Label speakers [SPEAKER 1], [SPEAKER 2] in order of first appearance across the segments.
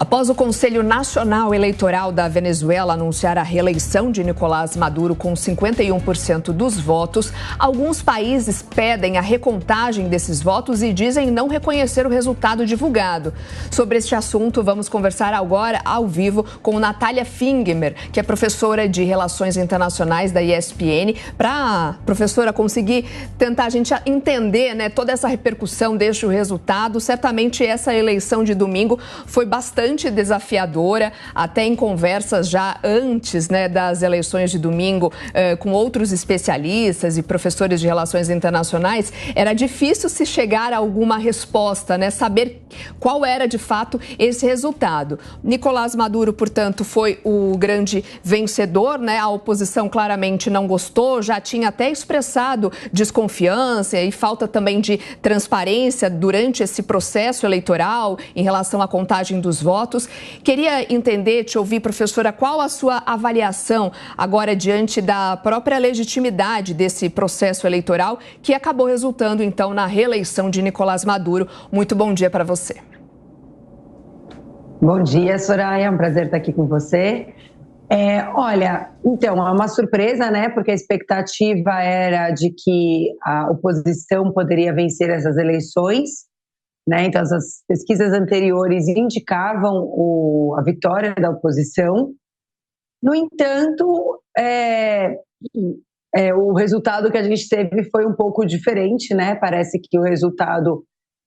[SPEAKER 1] Após o Conselho Nacional Eleitoral da Venezuela anunciar a reeleição de Nicolás Maduro com 51% dos votos, alguns países pedem a recontagem desses votos e dizem não reconhecer o resultado divulgado. Sobre este assunto, vamos conversar agora ao vivo com Natália Fingmer, que é professora de Relações Internacionais da ESPN, para a professora conseguir tentar a gente entender, né, toda essa repercussão desde o resultado. Certamente essa eleição de domingo foi bastante desafiadora, até em conversas já antes, né, das eleições de domingo com outros especialistas e professores de relações internacionais, era difícil se chegar a alguma resposta, né, saber qual era de fato esse resultado. Nicolás Maduro, portanto, foi o grande vencedor, né? A oposição claramente não gostou, já tinha até expressado desconfiança e falta também de transparência durante esse processo eleitoral em relação à contagem dos votos. Queria entender, te ouvir, professora, qual a sua avaliação agora diante da própria legitimidade desse processo eleitoral que acabou resultando, então, na reeleição de Nicolás Maduro. Muito bom dia para você.
[SPEAKER 2] Bom dia, Soraya, é um prazer estar aqui com você. Olha, então, é uma surpresa, né, porque a expectativa era de que a oposição poderia vencer essas eleições, né? Então, as pesquisas anteriores indicavam a vitória da oposição. No entanto, o resultado que a gente teve foi um pouco diferente, né? Parece que o resultado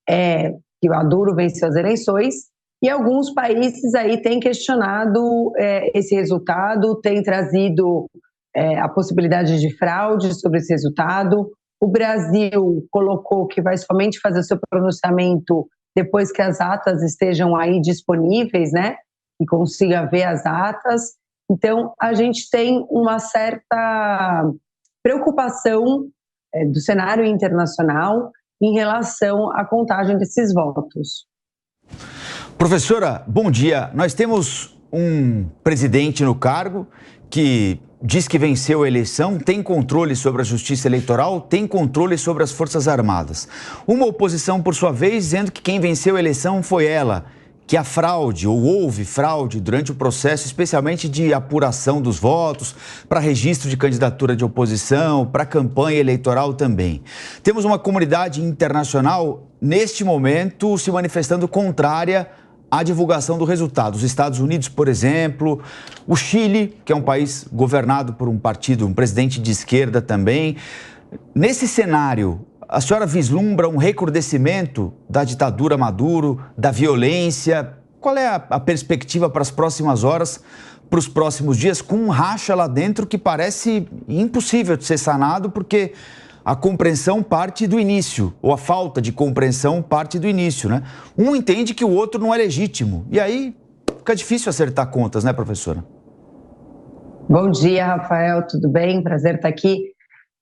[SPEAKER 2] é que o Maduro venceu as eleições, e alguns países aí têm questionado esse resultado, têm trazido a possibilidade de fraude sobre esse resultado. O Brasil colocou que vai somente fazer seu pronunciamento depois que as atas estejam aí disponíveis, né? E consiga ver as atas. Então, a gente tem uma certa preocupação do cenário internacional em relação à contagem desses votos.
[SPEAKER 3] Professora, bom dia. Nós temos um presidente no cargo que diz que venceu a eleição, tem controle sobre a justiça eleitoral, tem controle sobre as Forças Armadas. Uma oposição, por sua vez, dizendo que quem venceu a eleição foi ela, que a fraude, ou houve fraude durante o processo, especialmente de apuração dos votos, para registro de candidatura de oposição, para campanha eleitoral também. Temos uma comunidade internacional, neste momento, se manifestando contrária à divulgação do resultado. Os Estados Unidos, por exemplo, o Chile, que é um país governado por um partido, um presidente de esquerda também. Nesse cenário, a senhora vislumbra um recrudescimento da ditadura Maduro, da violência? Qual é a perspectiva para as próximas horas, para os próximos dias, com um racha lá dentro que parece impossível de ser sanado, porque a compreensão parte do início, ou a falta de compreensão parte do início, né? Um entende que o outro não é legítimo, e aí fica difícil acertar contas, né, professora?
[SPEAKER 2] Bom dia, Rafael, tudo bem? Prazer estar aqui.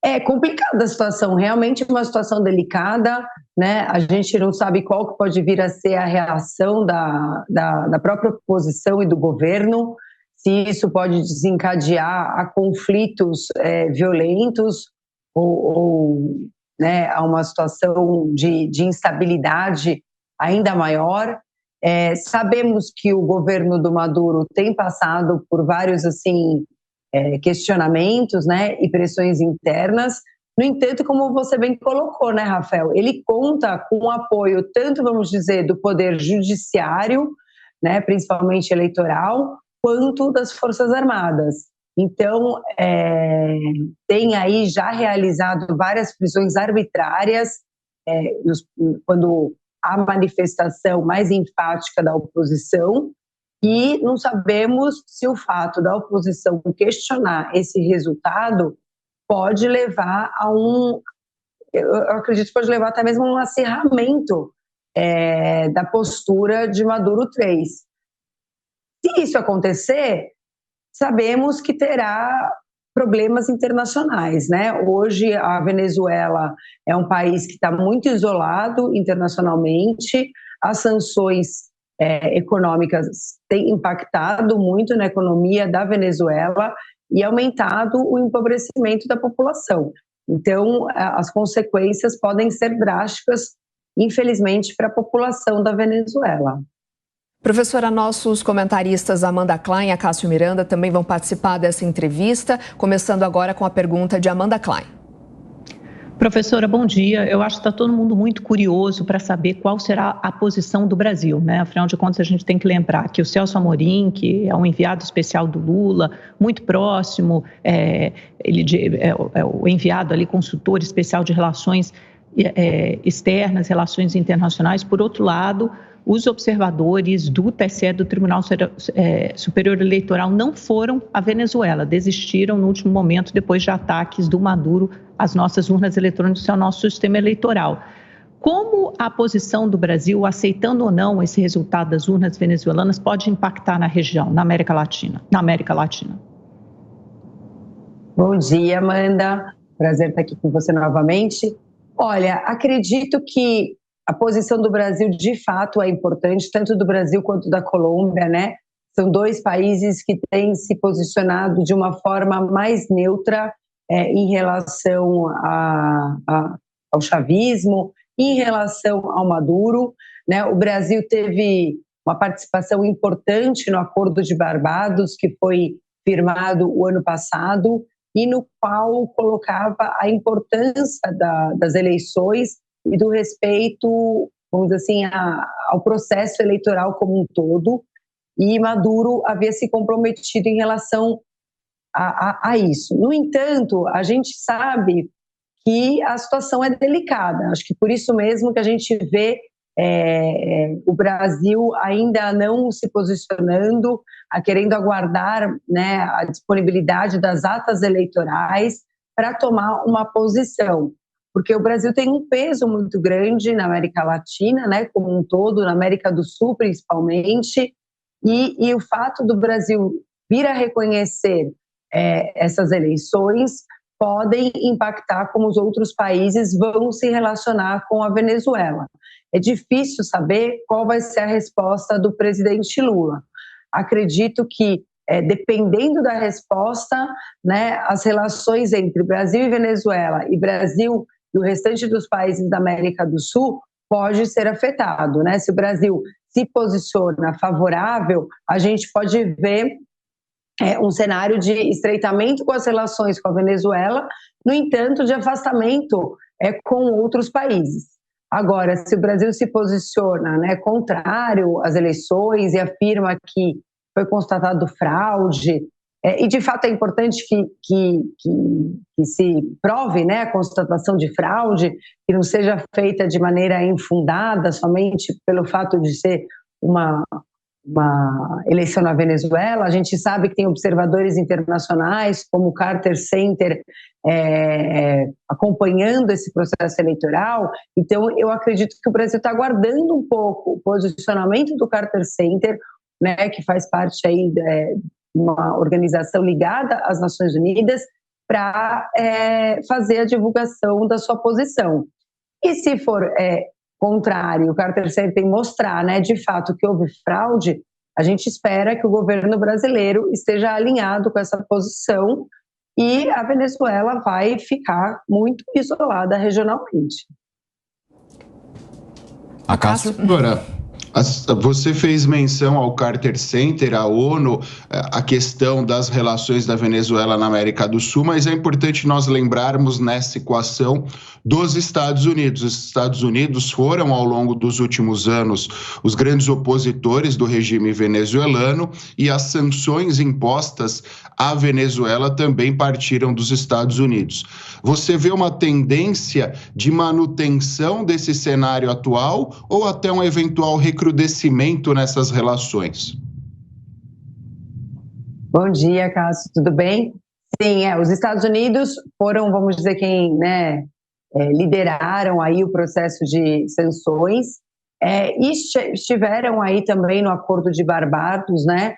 [SPEAKER 2] É complicada a situação, realmente uma situação delicada, né? A gente não sabe qual que pode vir a ser a reação da própria oposição e do governo, se isso pode desencadear a conflitos violentos, ou né, a uma situação de instabilidade ainda maior. Sabemos que o governo do Maduro tem passado por vários questionamentos, né, e pressões internas. No entanto, como você bem colocou, né, Rafael, ele conta com o apoio tanto, vamos dizer, do poder judiciário, né, principalmente eleitoral, quanto das Forças Armadas. Então, tem aí já realizado várias prisões arbitrárias, quando há manifestação mais enfática da oposição, e não sabemos se o fato da oposição questionar esse resultado pode levar eu acredito que pode levar até mesmo a um acirramento da postura de Maduro III. Se isso acontecer, sabemos que terá problemas internacionais, né? Hoje a Venezuela é um país que está muito isolado internacionalmente, as sanções econômicas têm impactado muito na economia da Venezuela e aumentado o empobrecimento da população. Então, as consequências podem ser drásticas, infelizmente, para a população da Venezuela.
[SPEAKER 1] Professora, nossos comentaristas Amanda Klein e Acácio Miranda também vão participar dessa entrevista, começando agora com a pergunta de Amanda Klein.
[SPEAKER 4] Professora, bom dia. Eu acho que está todo mundo muito curioso para saber qual será a posição do Brasil, né? Afinal de contas, a gente tem que lembrar que o Celso Amorim, que é um enviado especial do Lula, muito próximo, ele é o enviado ali, consultor especial de relações externas, relações internacionais. Por outro lado, os observadores do TSE, do Tribunal Superior Eleitoral, não foram à Venezuela, desistiram no último momento depois de ataques do Maduro às nossas urnas eletrônicas e ao nosso sistema eleitoral. Como a posição do Brasil, aceitando ou não esse resultado das urnas venezuelanas, pode impactar na região, na América Latina?
[SPEAKER 2] Bom dia, Amanda. Prazer estar aqui com você novamente. Olha, acredito que a posição do Brasil, de fato, é importante, tanto do Brasil quanto da Colômbia, né? São dois países que têm se posicionado de uma forma mais neutra em relação ao chavismo, em relação ao Maduro, né? O Brasil teve uma participação importante no Acordo de Barbados, que foi firmado o ano passado, e no qual colocava a importância das eleições e do respeito, vamos dizer assim, ao processo eleitoral como um todo, e Maduro havia se comprometido em relação a isso. No entanto, a gente sabe que a situação é delicada, acho que por isso mesmo que a gente vê o Brasil ainda não se posicionando, querendo aguardar, né, a disponibilidade das atas eleitorais para tomar uma posição. Porque o Brasil tem um peso muito grande na América Latina, né, como um todo, na América do Sul principalmente, e o fato do Brasil vir a reconhecer essas eleições podem impactar como os outros países vão se relacionar com a Venezuela. É difícil saber qual vai ser a resposta do presidente Lula. Acredito que, dependendo da resposta, né, as relações entre Brasil e Venezuela e Brasil e o restante dos países da América do Sul pode ser afetado, né? Se o Brasil se posiciona favorável, a gente pode ver um cenário de estreitamento com as relações com a Venezuela, no entanto, de afastamento com outros países. Agora, se o Brasil se posiciona, né, contrário às eleições e afirma que foi constatado fraude, e de fato é importante que se prove, né, a constatação de fraude, que não seja feita de maneira infundada, somente pelo fato de ser uma eleição na Venezuela. A gente sabe que tem observadores internacionais, como o Carter Center, acompanhando esse processo eleitoral. Então, eu acredito que o Brasil está aguardando um pouco o posicionamento do Carter Center, né, que faz parte aí uma organização ligada às Nações Unidas, para fazer a divulgação da sua posição. E se for contrário, o Carter Center mostrar, né, de fato que houve fraude, a gente espera que o governo brasileiro esteja alinhado com essa posição e a Venezuela vai ficar muito isolada regionalmente.
[SPEAKER 3] Acácio?
[SPEAKER 5] Agora, você fez menção ao Carter Center, à ONU, a questão das relações da Venezuela na América do Sul, mas é importante nós lembrarmos nessa equação dos Estados Unidos. Os Estados Unidos foram, ao longo dos últimos anos, os grandes opositores do regime venezuelano, e as sanções impostas à Venezuela também partiram dos Estados Unidos. Você vê uma tendência de manutenção desse cenário atual ou até um eventual recrudescimento nessas relações?
[SPEAKER 2] Bom dia, Cássio, tudo bem? Sim, os Estados Unidos foram, vamos dizer, quem, né, lideraram aí o processo de sanções e estiveram aí também no Acordo de Barbados, né,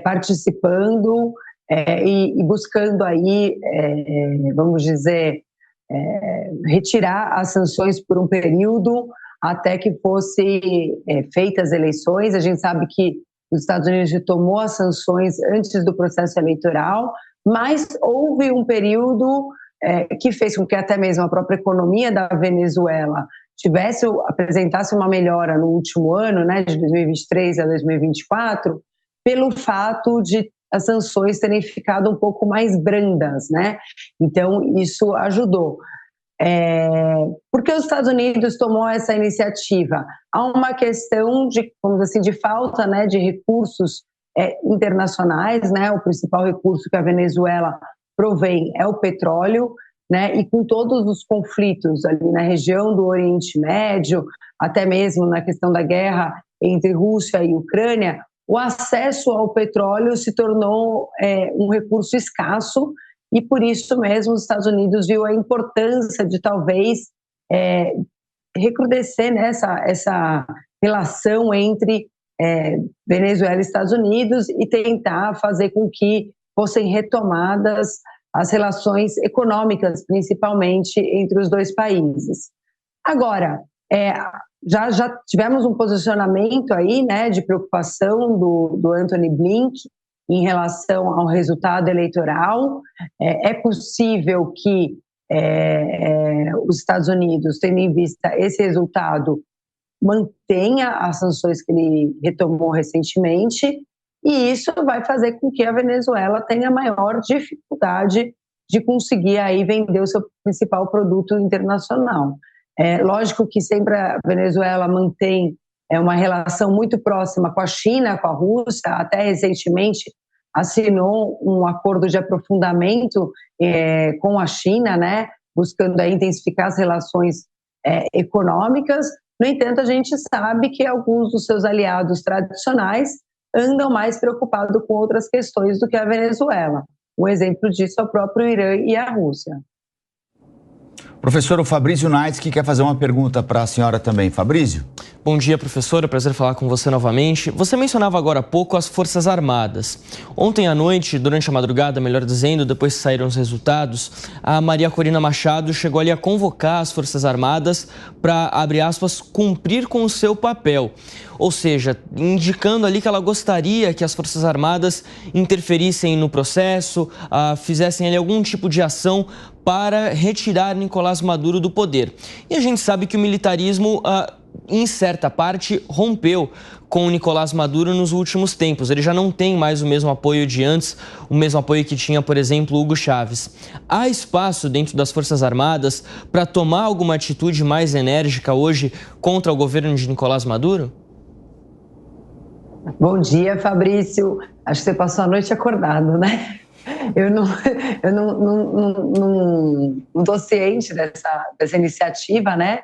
[SPEAKER 2] participando e buscando aí, vamos dizer, retirar as sanções por um período até que fosse feitas as eleições. A gente sabe que os Estados Unidos retomou as sanções antes do processo eleitoral, mas houve um período que fez com que até mesmo a própria economia da Venezuela apresentasse uma melhora no último ano, né, de 2023 a 2024, pelo fato de as sanções terem ficado um pouco mais brandas, né? Então, isso ajudou. Por que os Estados Unidos tomou essa iniciativa? Há uma questão de, vamos dizer assim, de falta, né, de recursos internacionais, né? O principal recurso que a Venezuela provém é o petróleo, né? E com todos os conflitos ali na região do Oriente Médio, até mesmo na questão da guerra entre Rússia e Ucrânia, o acesso ao petróleo se tornou um recurso escasso, e por isso mesmo os Estados Unidos viu a importância de talvez recrudescer essa relação entre Venezuela e Estados Unidos e tentar fazer com que fossem retomadas as relações econômicas, principalmente entre os dois países. Agora, já tivemos um posicionamento aí, né, de preocupação do Antony Blinken em relação ao resultado eleitoral. É possível que os Estados Unidos, tendo em vista esse resultado, mantenha as sanções que ele retomou recentemente, e isso vai fazer com que a Venezuela tenha maior dificuldade de conseguir aí vender o seu principal produto internacional. Lógico que sempre a Venezuela mantém uma relação muito próxima com a China, com a Rússia, até recentemente assinou um acordo de aprofundamento com a China, né, buscando aí intensificar as relações econômicas. No entanto, a gente sabe que alguns dos seus aliados tradicionais andam mais preocupados com outras questões do que a Venezuela. Um exemplo disso é o próprio Irã e a Rússia.
[SPEAKER 3] Professor, o Fabrício Naitz, que quer fazer uma pergunta para a senhora também. Fabrício?
[SPEAKER 6] Bom dia, professora. Prazer falar com você novamente. Você mencionava agora há pouco as Forças Armadas. Ontem à noite, durante a madrugada, melhor dizendo, depois que saíram os resultados, a Maria Corina Machado chegou ali a convocar as Forças Armadas para, abre aspas, cumprir com o seu papel. Ou seja, indicando ali que ela gostaria que as Forças Armadas interferissem no processo, fizessem ali algum tipo de ação para retirar Nicolás Maduro do poder. E a gente sabe que o militarismo, em certa parte, rompeu com o Nicolás Maduro nos últimos tempos. Ele já não tem mais o mesmo apoio de antes, o mesmo apoio que tinha, por exemplo, Hugo Chávez. Há espaço dentro das Forças Armadas para tomar alguma atitude mais enérgica hoje contra o governo de Nicolás Maduro?
[SPEAKER 2] Bom dia, Fabrício. Acho que você passou a noite acordado, né? Eu não estou ciente dessa iniciativa, né,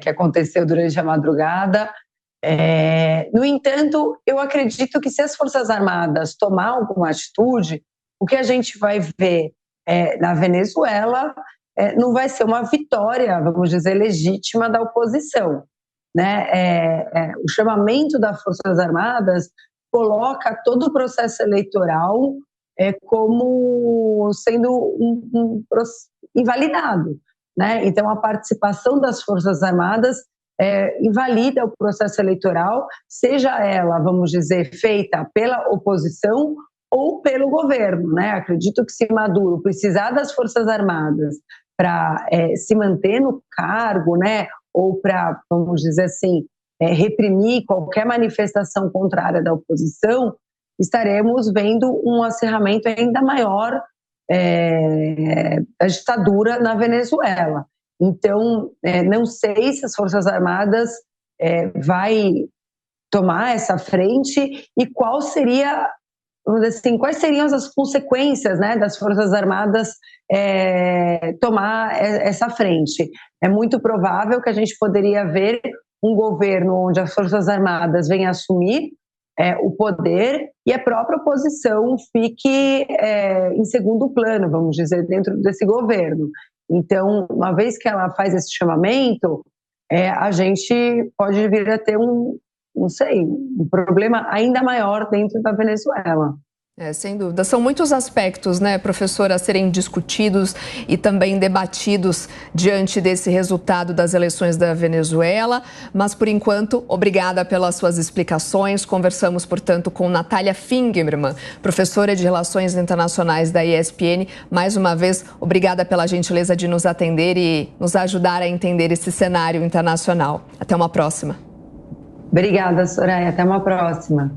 [SPEAKER 2] que aconteceu durante a madrugada. No entanto, eu acredito que se as Forças Armadas tomar alguma atitude, o que a gente vai ver na Venezuela não vai ser uma vitória, vamos dizer, legítima da oposição, né? O chamamento das Forças Armadas coloca todo o processo eleitoral como sendo invalidado, né? Então, a participação das Forças Armadas invalida o processo eleitoral, seja ela, vamos dizer, feita pela oposição ou pelo governo, né? Acredito que se Maduro precisar das Forças Armadas para se manter no cargo, né, ou para, vamos dizer assim, reprimir qualquer manifestação contrária da oposição, estaremos vendo um acirramento ainda maior da ditadura na Venezuela. Então, não sei se as Forças Armadas vai tomar essa frente e quais seriam as consequências, né, das Forças Armadas tomar essa frente. É muito provável que a gente poderia ver um governo onde as Forças Armadas venham assumir o poder e a própria oposição fique em segundo plano, vamos dizer, dentro desse governo. Então, uma vez que ela faz esse chamamento, a gente pode vir a ter um problema ainda maior dentro da Venezuela.
[SPEAKER 1] Sem dúvida. São muitos aspectos, né, professora, a serem discutidos e também debatidos diante desse resultado das eleições da Venezuela. Mas, por enquanto, obrigada pelas suas explicações. Conversamos, portanto, com Natália Fingerman, professora de Relações Internacionais da ESPN. Mais uma vez, obrigada pela gentileza de nos atender e nos ajudar a entender esse cenário internacional. Até uma próxima.
[SPEAKER 2] Obrigada, Soraya. Até uma próxima.